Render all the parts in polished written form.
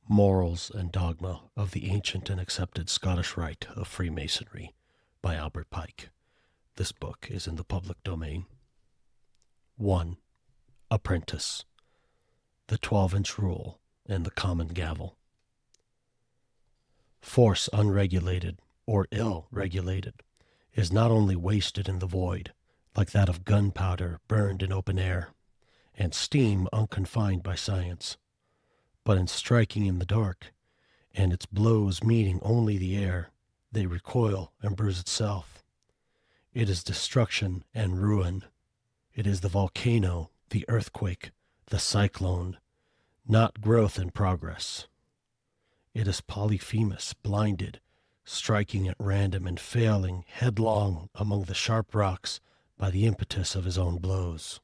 Morals and Dogma of the Ancient and Accepted Scottish Rite of Freemasonry by Albert Pike. This book is in the public domain. 1. Apprentice. The 12-inch rule and the common gavel. Force unregulated, or ill-regulated, is not only wasted in the void, like that of gunpowder burned in open air, and steam unconfined by science, but in striking in the dark, and its blows meeting only the air, they recoil and bruise itself. It is destruction and ruin. It is the volcano, the earthquake, the cyclone, not growth and progress. It is Polyphemus, blinded, striking at random and failing headlong among the sharp rocks by the impetus of his own blows.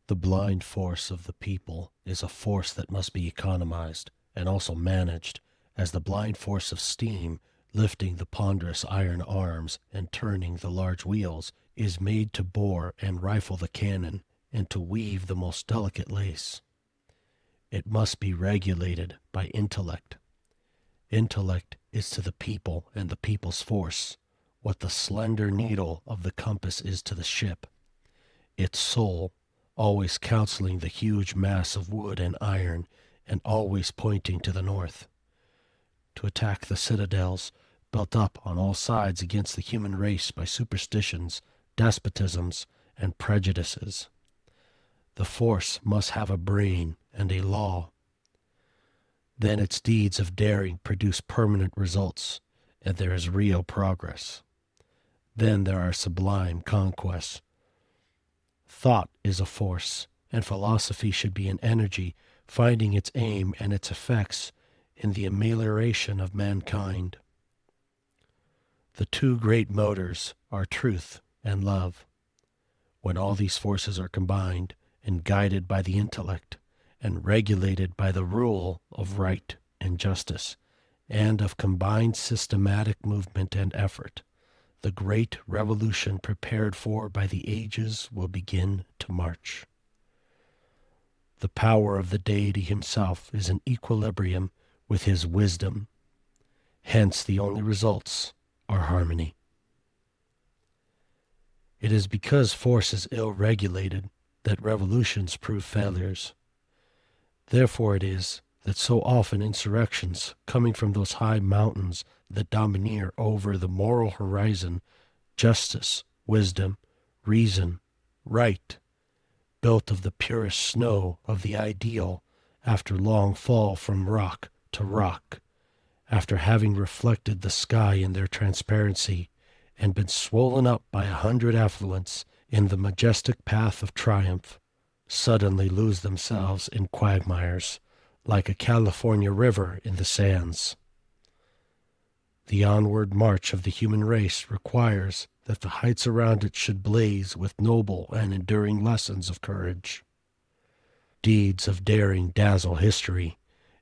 The blind force of the people is a force that must be economized and also managed, as the blind force of steam, lifting the ponderous iron arms and turning the large wheels, is made to bore and rifle the cannon and to weave the most delicate lace. It must be regulated by intellect. Intellect is to the people and the people's force what the slender needle of the compass is to the ship. Its soul, always counseling the huge mass of wood and iron, and always pointing to the north, to attack the citadels built up on all sides against the human race by superstitions, despotisms, and prejudices. The force must have a brain and a law. Then its deeds of daring produce permanent results, and there is real progress. Then there are sublime conquests. Thought is a force, and philosophy should be an energy, finding its aim and its effects in the amelioration of mankind. The two great motors are truth and love. When all these forces are combined and guided by the intellect, and regulated by the rule of right and justice, and of combined systematic movement and effort, the great revolution prepared for by the ages will begin to march. The power of the deity himself is in equilibrium with his wisdom. Hence the only results are harmony. It is because force is ill-regulated that revolutions prove failures. Therefore it is that so often insurrections, coming from those high mountains that domineer over the moral horizon, justice, wisdom, reason, right, built of the purest snow of the ideal, after long fall from rock to rock, after having reflected the sky in their transparency, and been swollen up by 100 affluents in the majestic path of triumph, suddenly lose themselves in quagmires, like a California river in the sands. The onward march of the human race requires that the heights around it should blaze with noble and enduring lessons of courage. Deeds of daring dazzle history,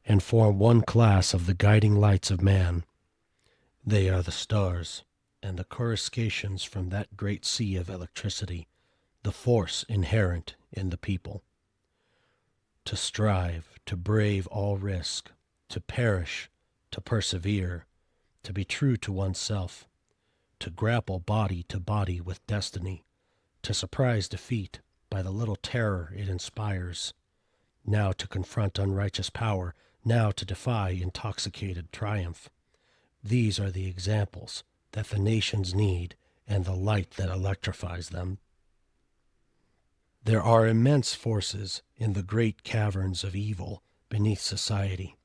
and form one class of the guiding lights of man. They are the stars, and the coruscations from that great sea of electricity, the force inherent in the people. To strive, to brave all risk, to perish, to persevere, to be true to oneself, to grapple body to body with destiny, to surprise defeat by the little terror it inspires, now to confront unrighteous power, now to defy intoxicated triumph. These are the examples that the nations need and the light that electrifies them. There are immense forces in the great caverns of evil beneath society.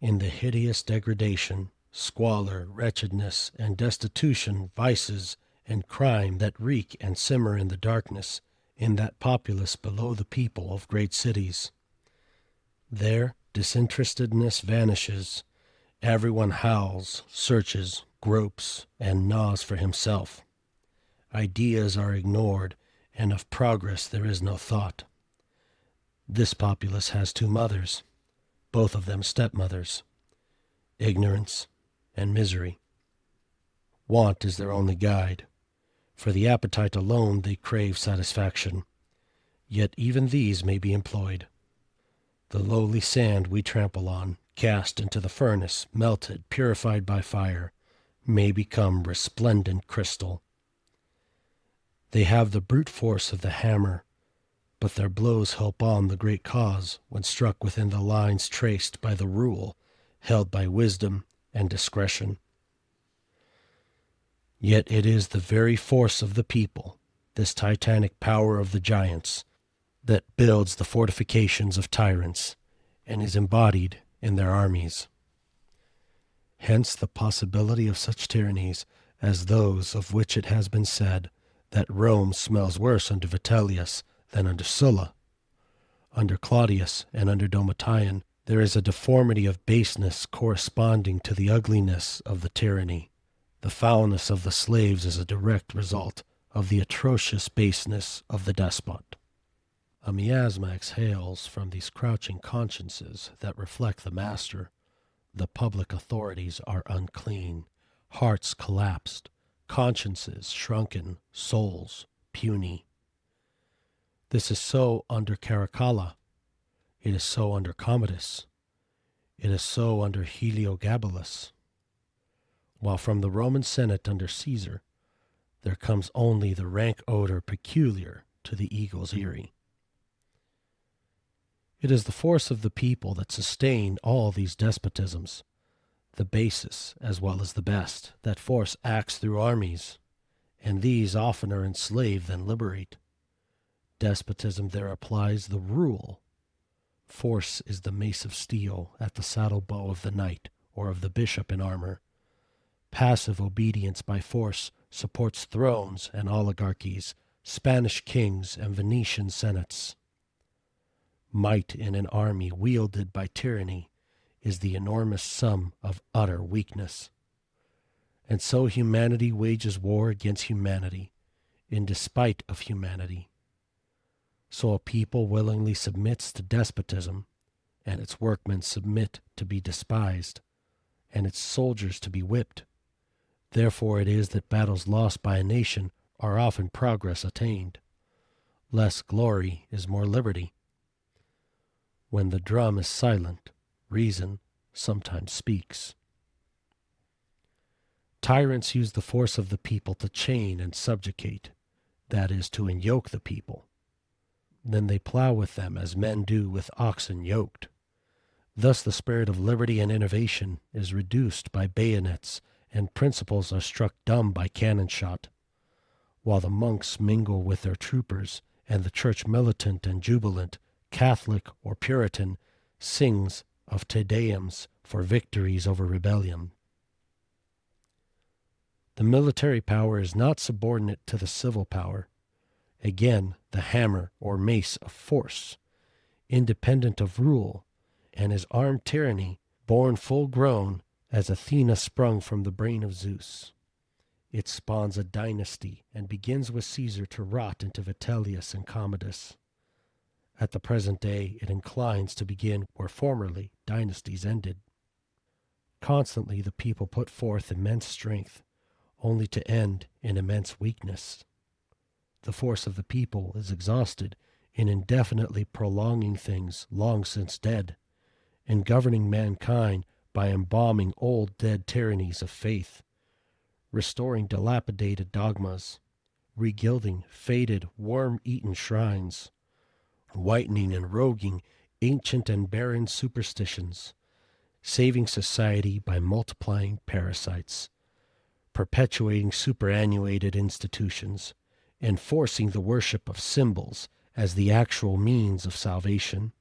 In the hideous degradation, squalor, wretchedness, and destitution, vices, and crime that reek and simmer in the darkness, in that populace below the people of great cities. There disinterestedness vanishes. Everyone howls, searches, gropes, and gnaws for himself. Ideas are ignored, and of progress there is no thought. This populace has two mothers, both of them stepmothers, ignorance and misery. Want is their only guide. For the appetite alone they crave satisfaction, yet even these may be employed. The lowly sand we trample on, cast into the furnace, melted, purified by fire, may become resplendent crystal. They have the brute force of the hammer, but their blows help on the great cause when struck within the lines traced by the rule held by wisdom and discretion. Yet it is the very force of the people, this titanic power of the giants, that builds the fortifications of tyrants and is embodied in their armies. Hence the possibility of such tyrannies as those of which it has been said that Rome smells worse under Vitellius than under Sulla. Under Claudius and under Domitian there is a deformity of baseness corresponding to the ugliness of the tyranny. The foulness of the slaves is a direct result of the atrocious baseness of the despot. A miasma exhales from these crouching consciences that reflect the master. The public authorities are unclean, hearts collapsed, consciences shrunken, souls puny. This is so under Caracalla. It is so under Commodus. It is so under Heliogabalus. While from the Roman Senate under Caesar, there comes only the rank odor peculiar to the eagle's eyrie. It is the force of the people that sustain all these despotisms, the basest as well as the best. That force acts through armies, and these oftener enslave than liberate. Despotism there applies the rule. Force is the mace of steel at the saddle bow of the knight or of the bishop in armor. Passive obedience by force supports thrones and oligarchies, Spanish kings and Venetian senates. Might in an army wielded by tyranny is the enormous sum of utter weakness. And so humanity wages war against humanity, in despite of humanity. So a people willingly submits to despotism, and its workmen submit to be despised, and its soldiers to be whipped. Therefore it is that battles lost by a nation are often progress attained. Less glory is more liberty. When the drum is silent, reason sometimes speaks. Tyrants use the force of the people to chain and subjugate, that is, to enyoke the people. Then they plow with them as men do with oxen yoked. Thus the spirit of liberty and innovation is reduced by bayonets, and principles are struck dumb by cannon shot, while the monks mingle with their troopers, and the church militant and jubilant, Catholic or Puritan, sings of Te Deums for victories over rebellion. The military power is not subordinate to the civil power. Again, the hammer or mace of force, independent of rule, and is armed tyranny, born full grown, as Athena sprung from the brain of Zeus. It spawns a dynasty and begins with Caesar to rot into Vitellius and Commodus. At the present day, it inclines to begin where formerly dynasties ended. Constantly the people put forth immense strength, only to end in immense weakness. The force of the people is exhausted in indefinitely prolonging things long since dead, in governing mankind by embalming old dead tyrannies of faith, restoring dilapidated dogmas, regilding faded, worm-eaten shrines, whitening and roguing ancient and barren superstitions, saving society by multiplying parasites, perpetuating superannuated institutions, enforcing the worship of symbols as the actual means of salvation,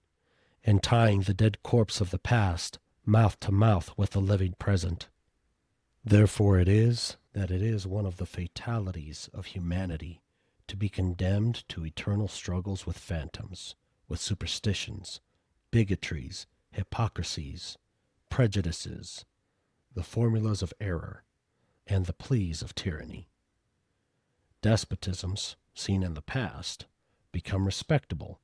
and tying the dead corpse of the past mouth to mouth with the living present. Therefore it is that it is one of the fatalities of humanity to be condemned to eternal struggles with phantoms, with superstitions, bigotries, hypocrisies, prejudices, the formulas of error, and the pleas of tyranny. Despotisms, seen in the past, become respectable,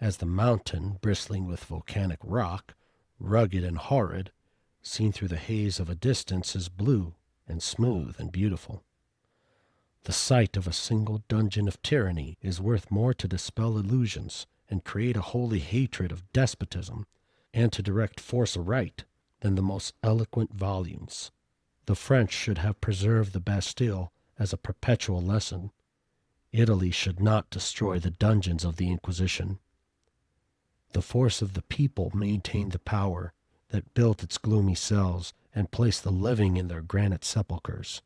as the mountain bristling with volcanic rock, rugged and horrid, seen through the haze of a distance, is blue and smooth and beautiful. The sight of a single dungeon of tyranny is worth more to dispel illusions and create a holy hatred of despotism, and to direct force aright, than the most eloquent volumes. The French should have preserved the Bastille as a perpetual lesson. Italy should not destroy the dungeons of the Inquisition. The force of the people maintained the power that built its gloomy cells and placed the living in their granite sepulchres.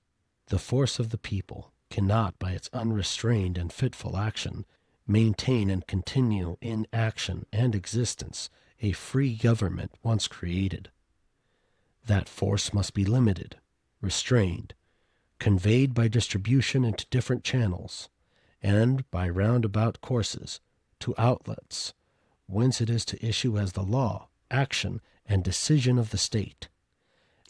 The force of the people cannot, by its unrestrained and fitful action, maintain and continue in action and existence a free government once created. That force must be limited, restrained, conveyed by distribution into different channels, and by roundabout courses to outlets, whence it is to issue as the law, action, and decision of the state.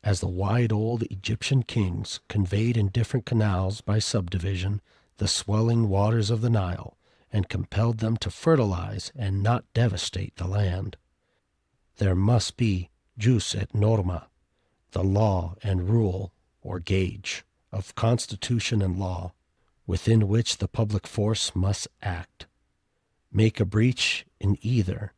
As the wide old Egyptian kings conveyed in different canals by subdivision the swelling waters of the Nile, and compelled them to fertilize and not devastate the land. There must be jus et norma, the law and rule, or gauge, of constitution and law, within which the public force must act. Make a breach in either,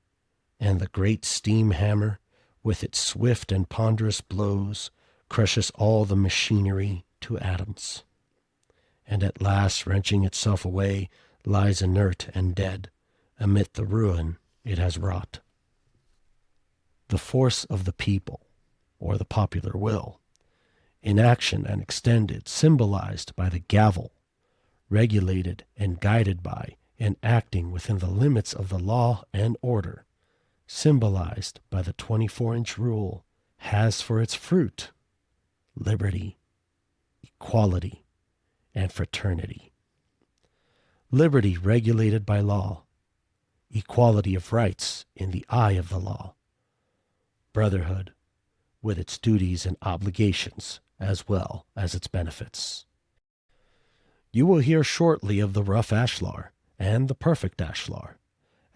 and the great steam hammer, with its swift and ponderous blows, crushes all the machinery to atoms, and at last, wrenching itself away, lies inert and dead amid the ruin it has wrought. The force of the people, or the popular will, in action and extended, symbolized by the gavel, regulated and guided by, and acting within the limits of the law and order, symbolized by the 24-inch rule, has for its fruit liberty, equality, and fraternity. Liberty regulated by law, equality of rights in the eye of the law, brotherhood with its duties and obligations as well as its benefits. You will hear shortly of the rough ashlar and the perfect ashlar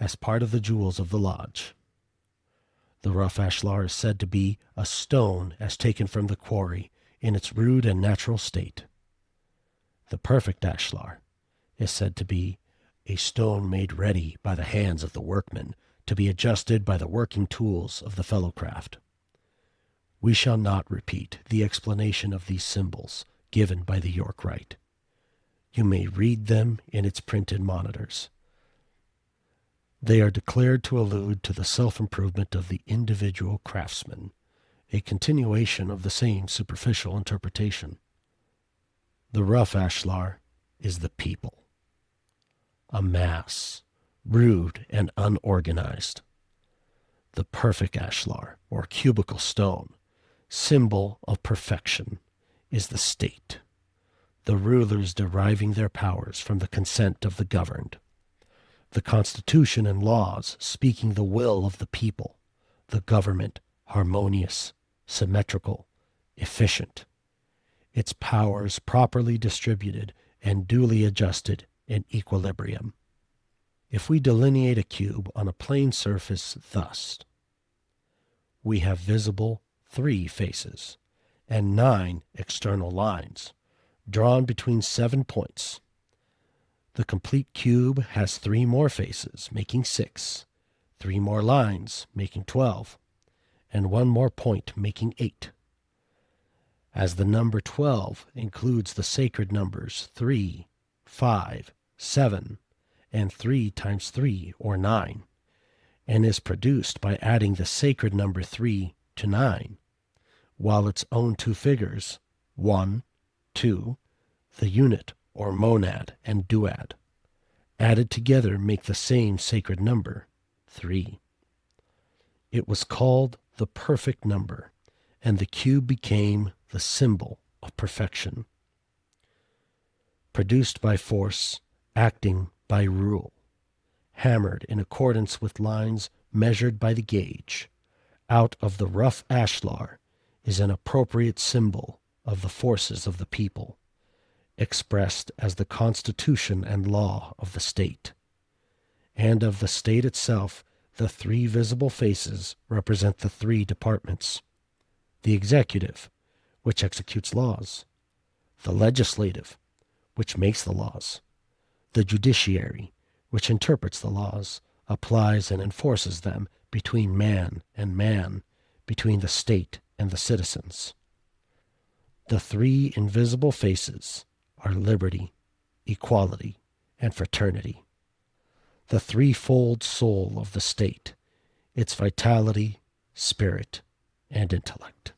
as part of the jewels of the lodge. The rough ashlar is said to be a stone as taken from the quarry in its rude and natural state. The perfect ashlar is said to be a stone made ready by the hands of the workman to be adjusted by the working tools of the fellow craft. We shall not repeat the explanation of these symbols given by the York Rite. You may read them in its printed monitors. They are declared to allude to the self-improvement of the individual craftsman, a continuation of the same superficial interpretation. The rough ashlar is the people, a mass, rude and unorganized. The perfect ashlar, or cubical stone, symbol of perfection, is the state, the rulers deriving their powers from the consent of the governed. The Constitution and laws speaking the will of the people, the government harmonious, symmetrical, efficient, its powers properly distributed and duly adjusted in equilibrium. If we delineate a cube on a plane surface thus, we have visible 3 faces and 9 external lines drawn between 7 points. The complete cube has 3 more faces, making 6, 3 more lines, making 12, and 1 more point, making 8. As the number 12 includes the sacred numbers 3, 5, 7, and 3 times 3, or 9, and is produced by adding the sacred number 3 to 9, while its own 2 figures, 1, 2, the unit, or monad, and duad, added together make the same sacred number, 3. It was called the perfect number, and the cube became the symbol of perfection. Produced by force, acting by rule, hammered in accordance with lines measured by the gauge, out of the rough ashlar is an appropriate symbol of the forces of the people, expressed as the constitution and law of the state. And of the state itself, the 3 visible faces represent the 3 departments: the executive, which executes laws; the legislative, which makes the laws; the judiciary, which interprets the laws applies and enforces them between man and man, between the state and the citizens. The three invisible faces are liberty, equality, and fraternity. The threefold soul of the state, its vitality, spirit, and intellect.